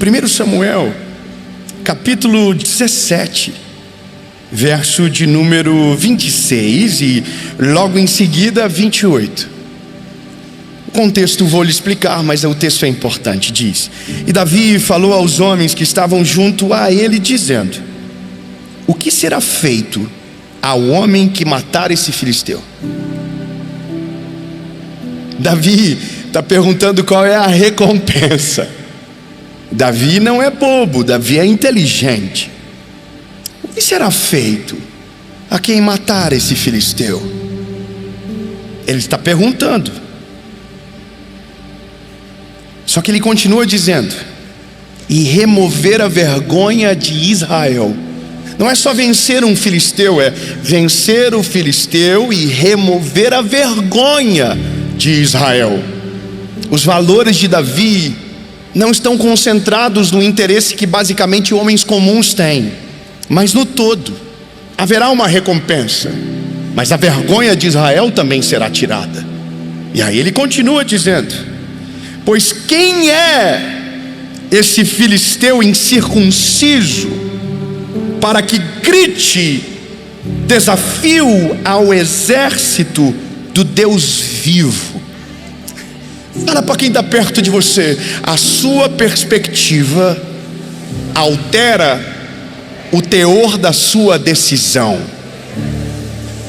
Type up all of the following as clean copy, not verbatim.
1 Samuel, capítulo 17, verso de número 26 e logo em seguida 28. O contexto vou lhe explicar, mas o texto é importante. Diz: E Davi falou aos homens que estavam junto a ele, dizendo: O que será feito ao homem que matar esse filisteu? Davi está perguntando qual é a recompensa. Davi não é bobo, Davi é inteligente. O que será feito a quem matar esse filisteu? Ele está perguntando. Só que ele continua dizendo: e remover a vergonha de Israel. Não é só vencer um filisteu, é vencer o filisteu e remover a vergonha de Israel. Os valores de Davi não estão concentrados no interesse que basicamente homens comuns têm, mas no todo. Haverá uma recompensa, mas a vergonha de Israel também será tirada. E aí ele continua dizendo: pois quem é esse filisteu incircunciso para que grite desafio ao exército do Deus vivo? Fala para quem está perto de você: a sua perspectiva altera o teor da sua decisão.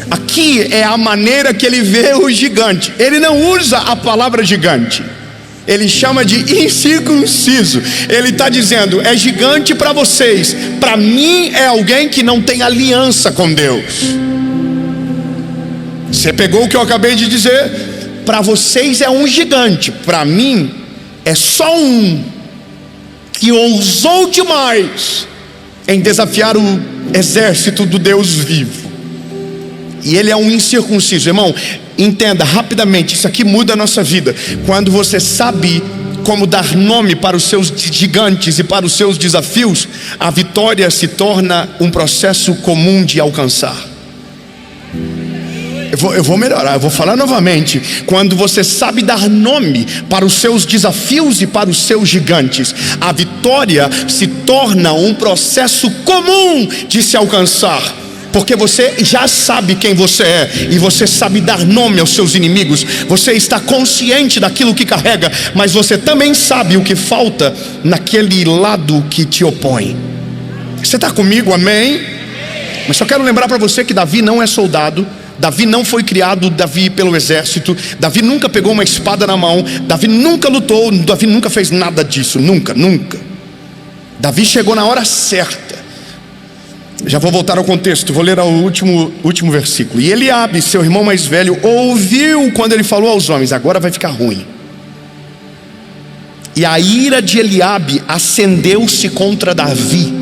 Aqui é a maneira que ele vê o gigante. Ele não usa a palavra gigante, ele chama de incircunciso. Ele está dizendo: é gigante para vocês, para mim é alguém que não tem aliança com Deus. Você pegou o que eu acabei de dizer? Para vocês é um gigante, para mim é só um que ousou demais em desafiar o exército do Deus vivo. E ele é um incircunciso. Irmão, entenda rapidamente, isso aqui muda a nossa vida. Quando você sabe como dar nome para os seus gigantes e para os seus desafios, a vitória se torna um processo comum de alcançar. Eu vou melhorar, eu vou falar novamente. Quando você sabe dar nome para os seus desafios e para os seus gigantes, a vitória se torna um processo comum de se alcançar. Porque você já sabe quem você é, e você sabe dar nome aos seus inimigos. Você está consciente daquilo que carrega, mas você também sabe o que falta naquele lado que te opõe. Você está comigo, amém? Mas só quero lembrar para você que Davi não é soldado. Davi não foi criado pelo exército. Davi nunca pegou uma espada na mão. Davi nunca lutou. Davi nunca fez nada disso, nunca. Davi chegou na hora certa. Já vou voltar ao contexto, vou ler o último versículo. E Eliabe, seu irmão mais velho, ouviu quando ele falou aos homens: agora vai ficar ruim. E a ira de Eliabe acendeu-se contra Davi,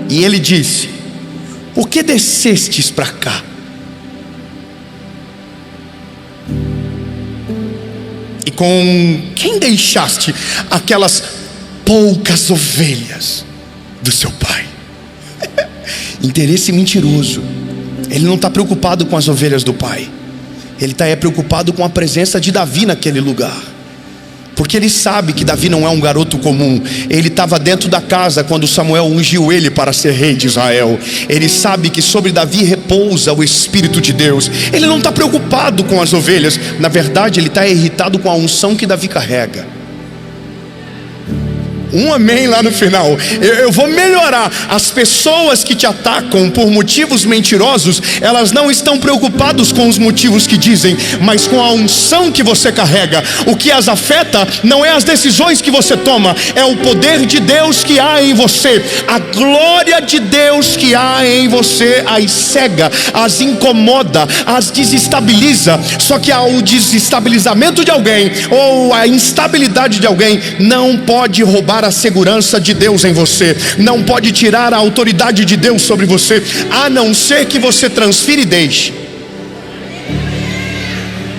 e ele disse: por que descestes para cá? E com quem deixaste aquelas poucas ovelhas do seu pai? Interesse mentiroso. Ele não está preocupado com as ovelhas do pai, ele está preocupado com a presença de Davi naquele lugar. Porque ele sabe que Davi não é um garoto comum. Ele estava dentro da casa quando Samuel ungiu ele para ser rei de Israel. Ele sabe que sobre Davi repousa o Espírito de Deus. Ele não está preocupado com as ovelhas. Na verdade, ele está irritado com a unção que Davi carrega. Um amém lá no final. Eu vou melhorar. As pessoas que te atacam por motivos mentirosos, elas não estão preocupadas com os motivos que dizem, mas com a unção que você carrega. O que as afeta não é as decisões que você toma, é o poder de Deus que há em você. A glória de Deus que há em você as cega, as incomoda, as desestabiliza. Só que o desestabilizamento de alguém ou a instabilidade de alguém não pode roubar a segurança de Deus em você, não pode tirar a autoridade de Deus sobre você, a não ser que você transfira e deixe.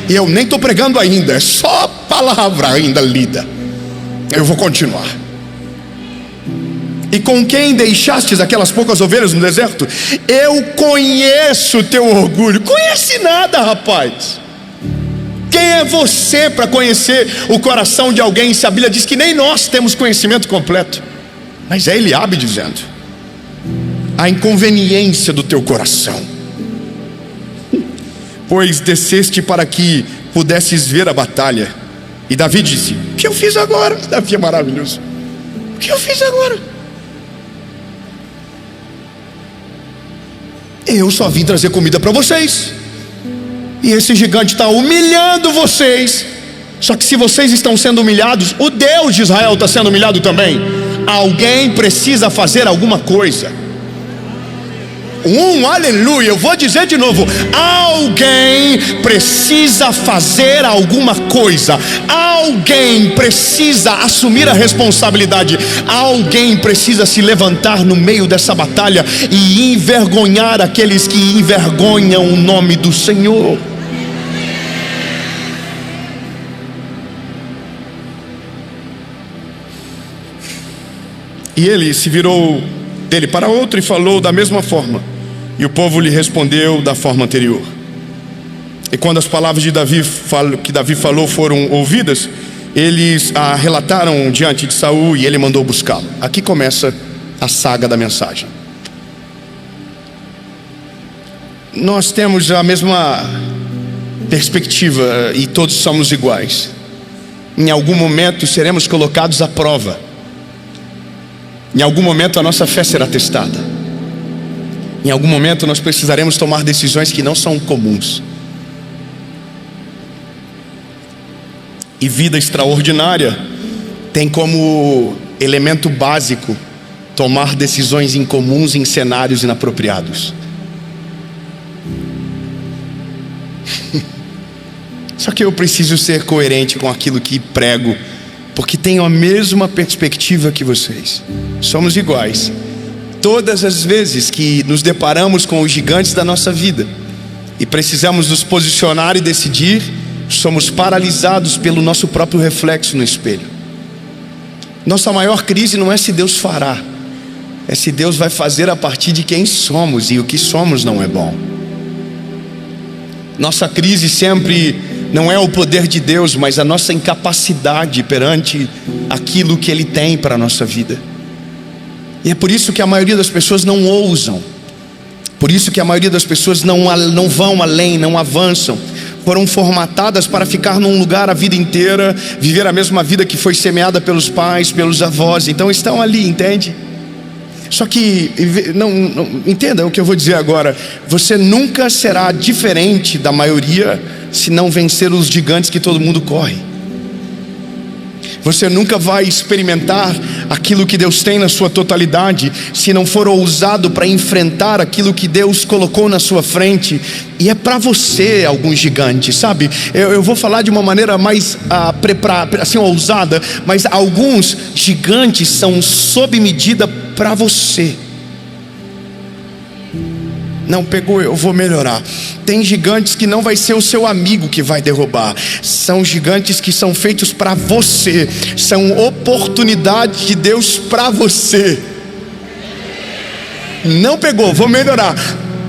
E eu nem estou pregando ainda, é só palavra ainda lida. Eu vou continuar. E com quem deixastes aquelas poucas ovelhas no deserto? Eu conheço o teu orgulho. Conhece nada, rapaz. Quem é você para conhecer o coração de alguém, se a Bíblia diz que nem nós temos conhecimento completo? Mas é Eliabe dizendo: a inconveniência do teu coração, pois desceste para que pudesses ver a batalha. E Davi disse: o que eu fiz agora? Davi é maravilhoso. O que eu fiz agora? Eu só vim trazer comida para vocês, e esse gigante está humilhando vocês. Só que se vocês estão sendo humilhados, o Deus de Israel está sendo humilhado também. Alguém precisa fazer alguma coisa. Aleluia, eu vou dizer de novo: alguém precisa fazer alguma coisa. Alguém precisa assumir a responsabilidade. Alguém precisa se levantar no meio dessa batalha e envergonhar aqueles que envergonham o nome do Senhor. E ele se virou dele para outro e falou da mesma forma, e o povo lhe respondeu da forma anterior. E quando as palavras de que Davi falou foram ouvidas, eles a relataram diante de Saul, e ele mandou buscá-lo. Aqui começa a saga da mensagem. Nós temos a mesma perspectiva e todos somos iguais. Em algum momento seremos colocados à prova. Em algum momento a nossa fé será testada. Em algum momento nós precisaremos tomar decisões que não são comuns. E vida extraordinária tem como elemento básico tomar decisões incomuns em cenários inapropriados. Só que eu preciso ser coerente com aquilo que prego, porque tenho a mesma perspectiva que vocês. Somos iguais. Todas as vezes que nos deparamos com os gigantes da nossa vida e precisamos nos posicionar e decidir, somos paralisados pelo nosso próprio reflexo no espelho. Nossa maior crise não é se Deus fará, é se Deus vai fazer a partir de quem somos, e o que somos não é bom. Nossa crise sempre não é o poder de Deus, mas a nossa incapacidade perante aquilo que Ele tem para a nossa vida. E é por isso que a maioria das pessoas não ousam. Por isso que a maioria das pessoas não vão além, não avançam. Foram formatadas para ficar num lugar a vida inteira, viver a mesma vida que foi semeada pelos pais, pelos avós. Então estão ali, entende? Só que, entenda o que eu vou dizer agora. Você nunca será diferente da maioria se não vencer os gigantes que todo mundo corre. Você nunca vai experimentar aquilo que Deus tem na sua totalidade se não for ousado para enfrentar aquilo que Deus colocou na sua frente. E é para você alguns gigantes, sabe? Eu vou falar de uma maneira mais assim, ousada, mas alguns gigantes são sob medida para você. Não pegou, eu vou melhorar. Tem gigantes que não vai ser o seu amigo que vai derrubar. São gigantes que são feitos para você. São oportunidades de Deus para você. Não pegou, vou melhorar.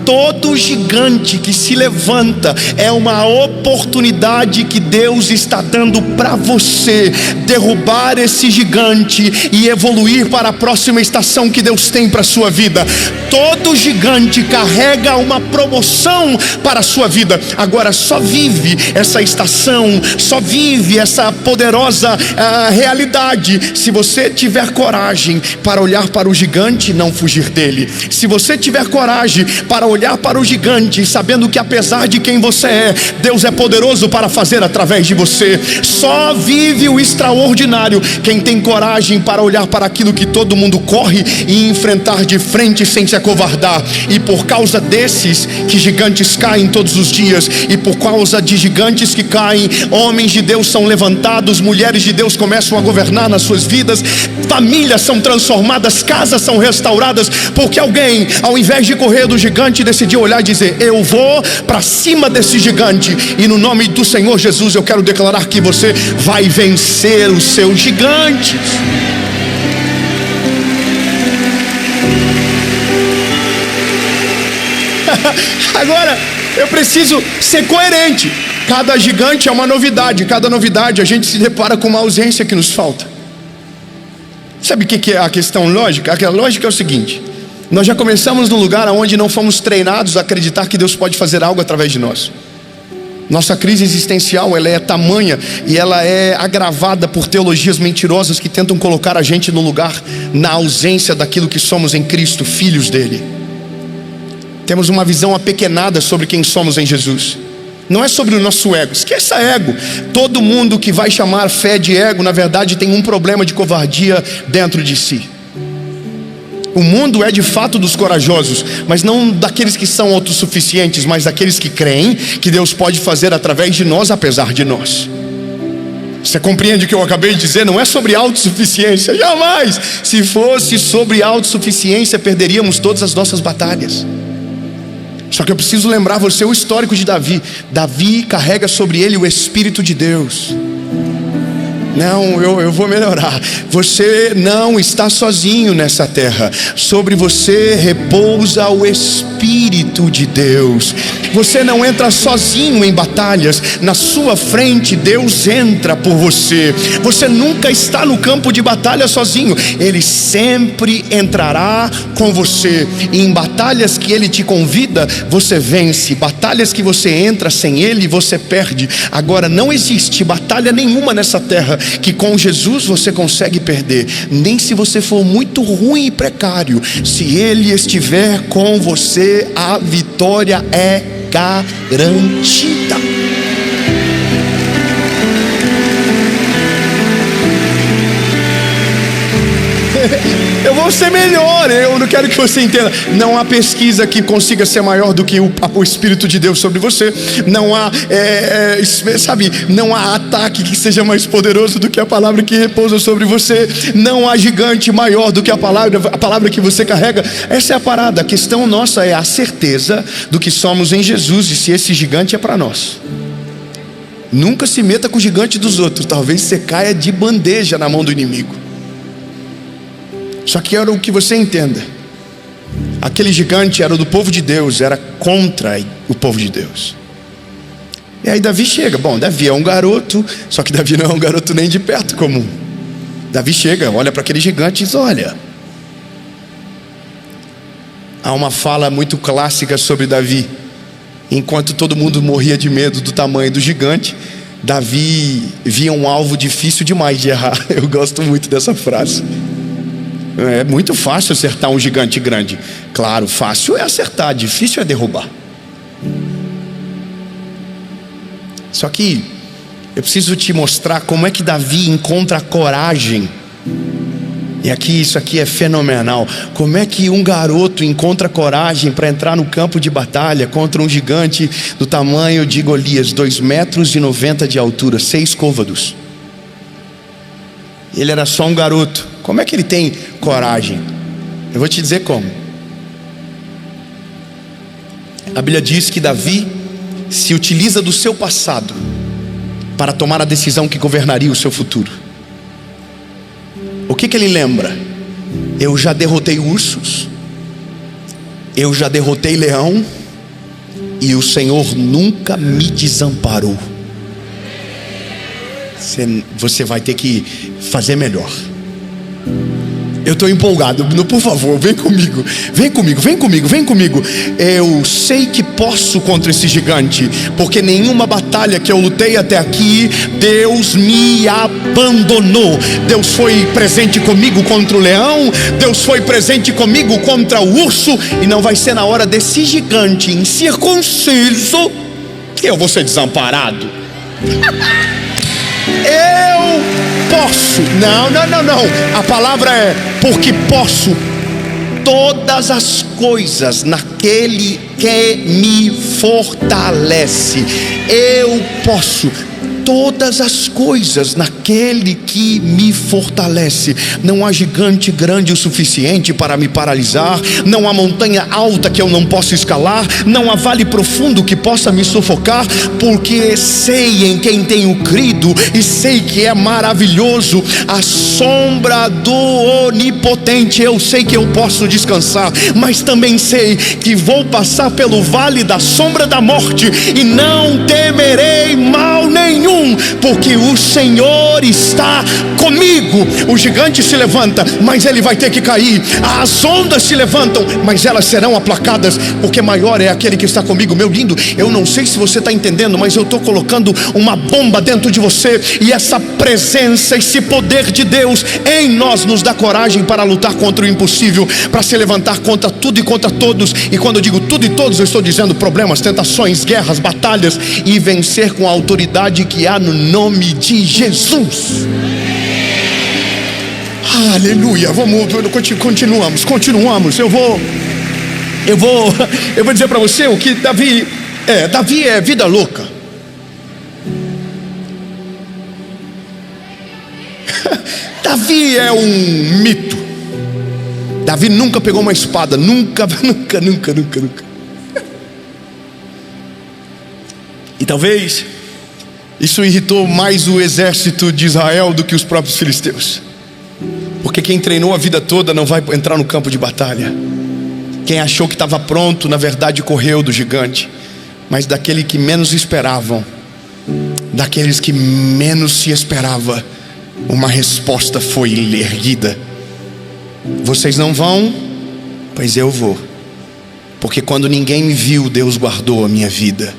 Todo gigante que se levanta é uma oportunidade que Deus está dando para você derrubar esse gigante e evoluir para a próxima estação que Deus tem para a sua vida. Todo gigante carrega uma promoção para a sua vida. Agora só vive essa estação, só vive essa poderosa realidade se você tiver coragem para olhar para o gigante e não fugir dele. Se você tiver coragem para olhar para o gigante, sabendo que apesar de quem você é, Deus é poderoso para fazer através de você. Só vive o extraordinário quem tem coragem para olhar para aquilo que todo mundo corre e enfrentar de frente sem se acovardar. E por causa desses que gigantes caem todos os dias, e por causa de gigantes que caem, homens de Deus são levantados, mulheres de Deus começam a governar nas suas vidas, famílias são transformadas, casas são restauradas, porque alguém, ao invés de correr do gigante, decidiu olhar e dizer: eu vou para cima desse gigante, e no nome do Senhor Jesus eu quero declarar que você vai vencer os seus gigantes. Agora eu preciso ser coerente. Cada gigante é uma novidade. Cada novidade a gente se depara com uma ausência que nos falta. Sabe o que é a questão lógica? A lógica é o seguinte: nós já começamos num lugar onde não fomos treinados a acreditar que Deus pode fazer algo através de nós. Nossa crise existencial, ela é tamanha e ela é agravada por teologias mentirosas que tentam colocar a gente no lugar, na ausência daquilo que somos em Cristo, filhos dele. Temos uma visão apequenada sobre quem somos em Jesus. Não é sobre o nosso ego, esqueça ego. Todo mundo que vai chamar fé de ego, na verdade tem um problema de covardia dentro de si. O mundo é de fato dos corajosos, mas não daqueles que são autossuficientes, mas daqueles que creem que Deus pode fazer através de nós, apesar de nós. Você compreende o que eu acabei de dizer? Não é sobre autossuficiência, jamais. Se fosse sobre autossuficiência, perderíamos todas as nossas batalhas. Só que eu preciso lembrar você o histórico de Davi. Davi carrega sobre ele o Espírito de Deus. Não, eu vou melhorar. Você não está sozinho nessa terra. Sobre você repousa o Espírito de Deus. Você não entra sozinho em batalhas. Na sua frente Deus entra por você. Você nunca está no campo de batalha sozinho. Ele sempre entrará com você. E em batalhas que Ele te convida, você vence. Batalhas que você entra sem Ele, você perde. Agora, não existe batalha nenhuma nessa terra que com Jesus você consegue perder. Nem se você for muito ruim e precário. Se Ele estiver com você, a vitória é garantida. Eu vou ser melhor. Eu não quero que você entenda. Não há pesquisa que consiga ser maior do que o Espírito de Deus sobre você. Não há não há ataque que seja mais poderoso do que a palavra que repousa sobre você. Não há gigante maior do que a palavra que você carrega. Essa é a parada. A questão nossa é a certeza do que somos em Jesus e se esse gigante é para nós. Nunca se meta com o gigante dos outros. Talvez você caia de bandeja na mão do inimigo. Só que era o que você entenda. Aquele gigante era do povo de Deus, era contra o povo de Deus. E aí Davi chega. Bom, Davi é um garoto, só que Davi não é um garoto nem de perto comum. Davi chega, olha para aquele gigante e diz: olha. Há uma fala muito clássica sobre Davi. Enquanto todo mundo morria de medo do tamanho do gigante, Davi via um alvo difícil demais de errar. Eu gosto muito dessa frase. É muito fácil acertar um gigante grande. Claro, fácil é acertar, difícil é derrubar. Só que eu preciso te mostrar como é que Davi encontra coragem. E isso aqui é fenomenal. Como é que um garoto encontra coragem para entrar no campo de batalha contra um gigante do tamanho de Golias, 2,90 metros de altura, 6 côvados. Ele era só um garoto. Como é que ele tem coragem? Eu vou te dizer como. A Bíblia diz que Davi se utiliza do seu passado para tomar a decisão que governaria o seu futuro. O que ele lembra? Eu já derrotei ursos, eu já derrotei leão, e o Senhor nunca me desamparou. Você vai ter que fazer melhor. Eu estou empolgado. Por favor, vem comigo. Vem comigo, vem comigo, vem comigo. Eu sei que posso contra esse gigante, porque nenhuma batalha que eu lutei até aqui Deus me abandonou. Deus foi presente comigo contra o leão, Deus foi presente comigo contra o urso. E não vai ser na hora desse gigante incircunciso que eu vou ser desamparado. Eu posso. Não. A palavra é: porque posso todas as coisas naquele que me fortalece. Eu posso. todas as coisas naquele que me fortalece. Não há gigante grande o suficiente para me paralisar, não há montanha alta que eu não possa escalar, não há vale profundo que possa me sufocar, porque sei em quem tenho crido e sei que é maravilhoso. A sombra do Onipotente, eu sei que eu posso descansar, mas também sei que vou passar pelo vale da sombra da morte e não temerei mal nenhum, porque o Senhor está comigo. O gigante se levanta, mas ele vai ter que cair. As ondas se levantam, mas elas serão aplacadas, porque maior é aquele que está comigo. Meu lindo, eu não sei se você está entendendo, mas eu estou colocando uma bomba dentro de você, e essa presença, esse poder de Deus em nós nos dá coragem para lutar contra o impossível, para se levantar contra tudo e contra todos. E quando eu digo tudo e todos, eu estou dizendo problemas, tentações, guerras, batalhas, e vencer com a autoridade que há no nome de Jesus. Aleluia. Continuamos. Eu vou dizer para você o que Davi é vida louca. Davi é um mito. Davi nunca pegou uma espada, nunca. E talvez isso irritou mais o exército de Israel do que os próprios filisteus, porque quem treinou a vida toda não vai entrar no campo de batalha. Quem achou que estava pronto, na verdade correu do gigante. Mas daquele que menos esperavam, daqueles que menos se esperava, uma resposta foi erguida. Vocês não vão? Pois eu vou, porque quando ninguém me viu, Deus guardou a minha vida.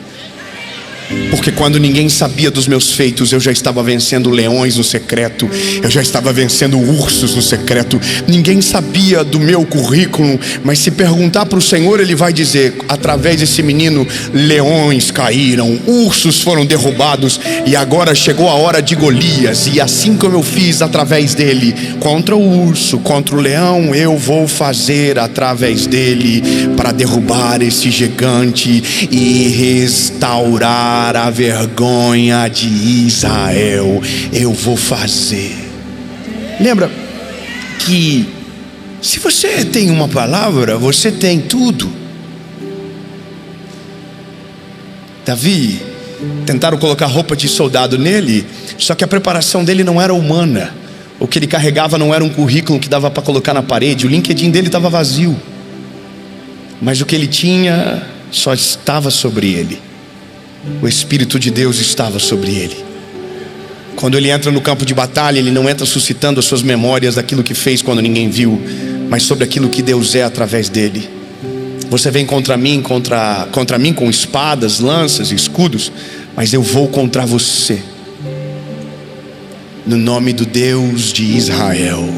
Porque quando ninguém sabia dos meus feitos, eu já estava vencendo leões no secreto, eu já estava vencendo ursos no secreto. Ninguém sabia do meu currículo, mas se perguntar para o Senhor, Ele vai dizer: através desse menino, leões caíram, ursos foram derrubados, e agora chegou a hora de Golias. E assim como eu fiz através dele contra o urso, contra o leão, eu vou fazer através dele para derrubar esse gigante e restaurar a vergonha de Israel. Eu vou fazer. Lembra que se você tem uma palavra, você tem tudo. Davi, tentaram colocar roupa de soldado nele, só que a preparação dele não era humana. O que ele carregava não era um currículo que dava para colocar na parede. O LinkedIn dele estava vazio, mas o que ele tinha só estava sobre ele. O Espírito de Deus estava sobre ele. Quando ele entra no campo de batalha, ele não entra suscitando as suas memórias daquilo que fez quando ninguém viu, mas sobre aquilo que Deus é através dele. Você vem contra mim com espadas, lanças e escudos, mas eu vou contra você, no nome do Deus de Israel.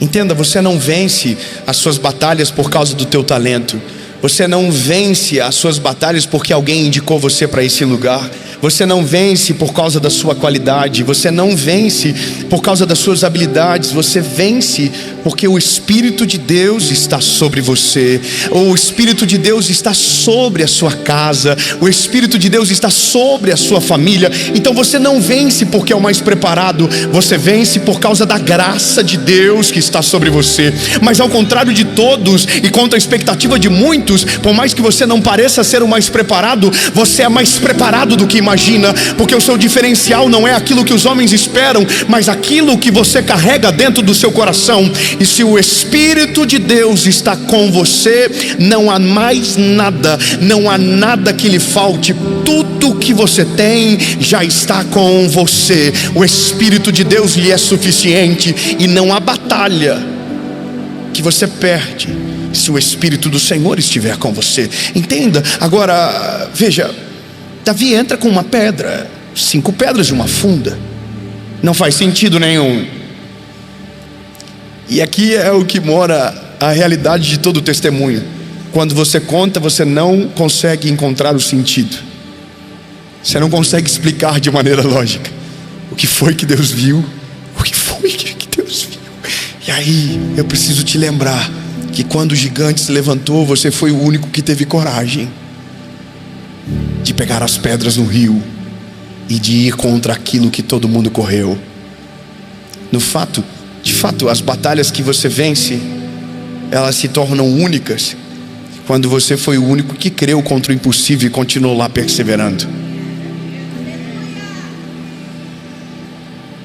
Entenda, você não vence as suas batalhas por causa do teu talento. Você não vence as suas batalhas porque alguém indicou você para esse lugar. Você não vence por causa da sua qualidade. Você não vence por causa das suas habilidades. Você vence porque o Espírito de Deus está sobre você. O Espírito de Deus está sobre a sua casa. O Espírito de Deus está sobre a sua família. Então você não vence porque é o mais preparado. Você vence por causa da graça de Deus que está sobre você. Mas ao contrário de todos e contra a expectativa de muitos, por mais que você não pareça ser o mais preparado, você é mais preparado do que imagina, porque o seu diferencial não é aquilo que os homens esperam, mas aquilo que você carrega dentro do seu coração. E se o Espírito de Deus está com você, não há mais nada, não há nada que lhe falte. Tudo que você tem já está com você. O Espírito de Deus lhe é suficiente, e não há batalha que você perde se o Espírito do Senhor estiver com você. Entenda. Agora, veja, Davi entra com uma pedra, 5 pedras de uma funda. Não faz sentido nenhum. E aqui é o que mora a realidade de todo o testemunho. Quando você conta, você não consegue encontrar o sentido. Você não consegue explicar de maneira lógica o que foi que Deus viu, o que foi que Deus viu. E aí eu preciso te lembrar que quando o gigante se levantou, você foi o único que teve coragem de pegar as pedras no rio e de ir contra aquilo que todo mundo correu. De fato, as batalhas que você vence, elas se tornam únicas quando você foi o único que creu contra o impossível e continuou lá perseverando.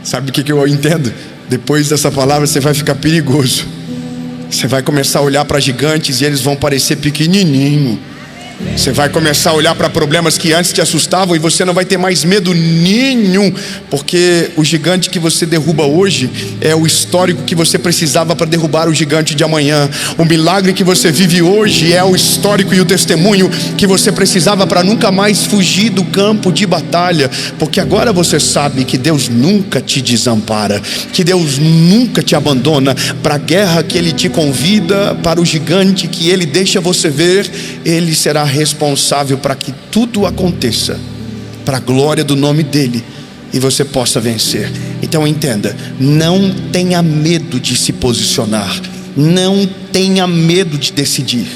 Sabe o que eu entendo? Depois dessa palavra você vai ficar perigoso. Você vai começar a olhar para gigantes e eles vão parecer pequenininho. Você vai começar a olhar para problemas que antes te assustavam e você não vai ter mais medo nenhum, porque o gigante que você derruba hoje é o histórico que você precisava para derrubar o gigante de amanhã. O milagre que você vive hoje é o histórico e o testemunho que você precisava para nunca mais fugir do campo de batalha, porque agora você sabe que Deus nunca te desampara, que Deus nunca te abandona. Para a guerra que Ele te convida, para o gigante que Ele deixa você ver, Ele será responsável para que tudo aconteça para a glória do nome dEle e você possa vencer. Então entenda, não tenha medo de se posicionar, não tenha medo de decidir,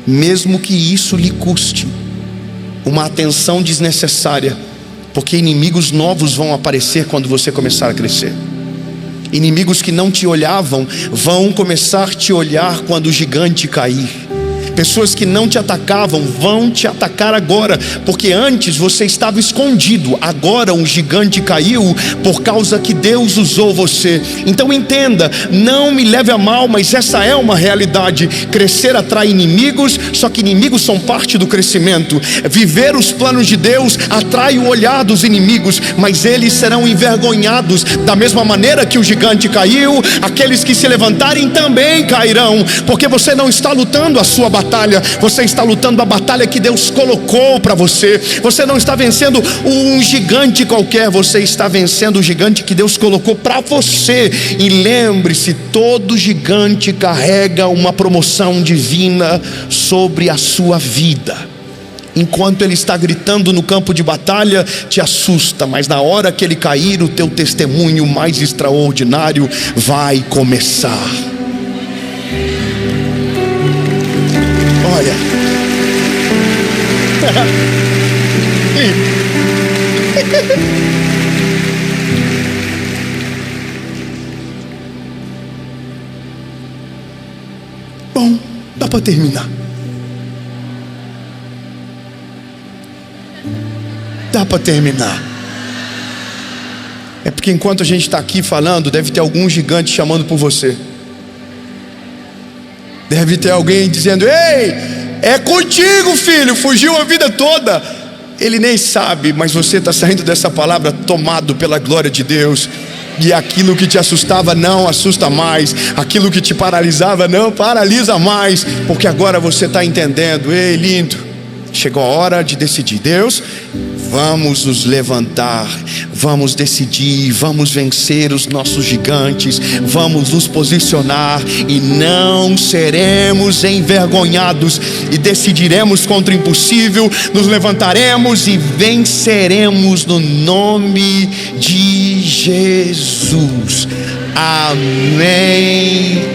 mesmo que isso lhe custe uma atenção desnecessária, porque inimigos novos vão aparecer quando você começar a crescer. Inimigos que não te olhavam vão começar a te olhar quando o gigante cair. Pessoas que não te atacavam vão te atacar agora, porque antes você estava escondido, agora um gigante caiu por causa que Deus usou você. Então entenda, não me leve a mal, mas essa é uma realidade. Crescer atrai inimigos, só que inimigos são parte do crescimento. Viver os planos de Deus atrai o olhar dos inimigos, mas eles serão envergonhados. Da mesma maneira que o gigante caiu, aqueles que se levantarem também cairão, porque você não está lutando a sua batalha, você está lutando a batalha que Deus colocou para você. Você não está vencendo um gigante qualquer, você está vencendo o gigante que Deus colocou para você. E lembre-se, todo gigante carrega uma promoção divina sobre a sua vida. Enquanto ele está gritando no campo de batalha, te assusta, mas na hora que ele cair, o teu testemunho mais extraordinário vai começar. Olha, bom, dá para terminar. Dá para terminar. É porque enquanto a gente está aqui falando, deve ter algum gigante chamando por você. Deve ter alguém dizendo: ei, é contigo, filho, fugiu a vida toda. Ele nem sabe, mas você está saindo dessa palavra tomado pela glória de Deus. E aquilo que te assustava não assusta mais, aquilo que te paralisava não paralisa mais, porque agora você está entendendo: ei, lindo, chegou a hora de decidir. Deus, vamos nos levantar, vamos decidir, vamos vencer os nossos gigantes, vamos nos posicionar e não seremos envergonhados, e decidiremos contra o impossível, nos levantaremos e venceremos no nome de Jesus. Amém